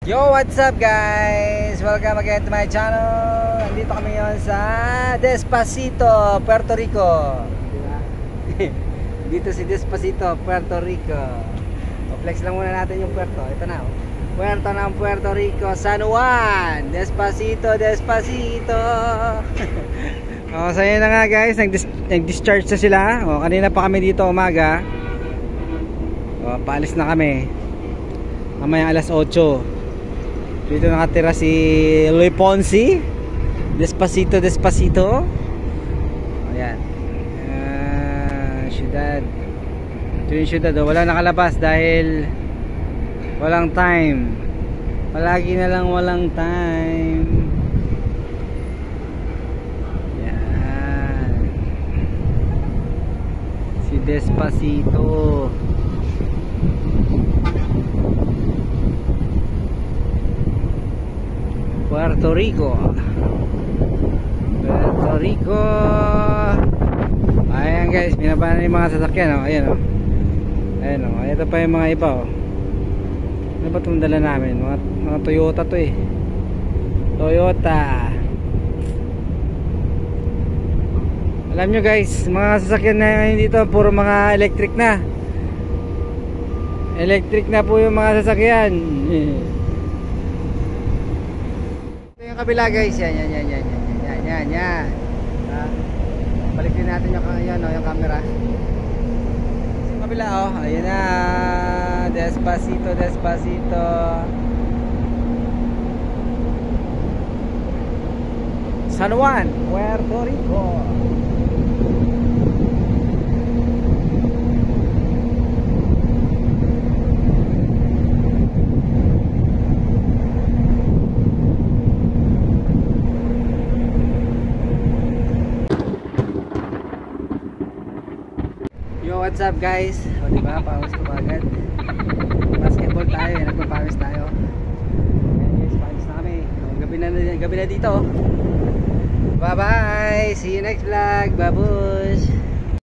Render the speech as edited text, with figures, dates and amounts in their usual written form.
Yo, what's up guys? Welcome again to my channel. Nandito kami ngayon sa Despacito, Puerto Rico. Diba? Dito si Despacito, Puerto Rico. Flex lang muna natin yung puerto. Ito na, puerto ng Puerto Rico, San Juan. Despacito, Despacito. So yun na nga guys, nag-discharge na sila. Kanina pa kami dito umaga. Paalis na kami. Mamaya alas 8. Dito nakatira si Luis Ponzi. Despacito, Despacito. Ayan. Syudad. Ito yung syudad. Wala nakalabas dahil walang time. Palagi na lang walang time. Ayan. Si Despacito. Puerto Rico. Puerto Rico. Ayan guys, binabanan yung mga sasakyan, oh. Ayan, oh. Ayan, oh. Ito pa yung mga iba, oh. Ano ba itong dala namin? Mga Toyota to eh. Toyota. Alam nyo guys, mga sasakyan na dito puro mga electric na. Electric na po yung mga sasakyan. Kabila guys, yan. Balikin natin yung camera. Sa kabila, oh, ayun na. Despacito, Despacito. San Juan, Puerto Rico. Yo, what's up guys? O diba, pawis ko agad. Basketball tayo, nagpapawis tayo. Ayan guys, pawis na kami. Gabi na dito. Bye bye, see you next vlog, babush.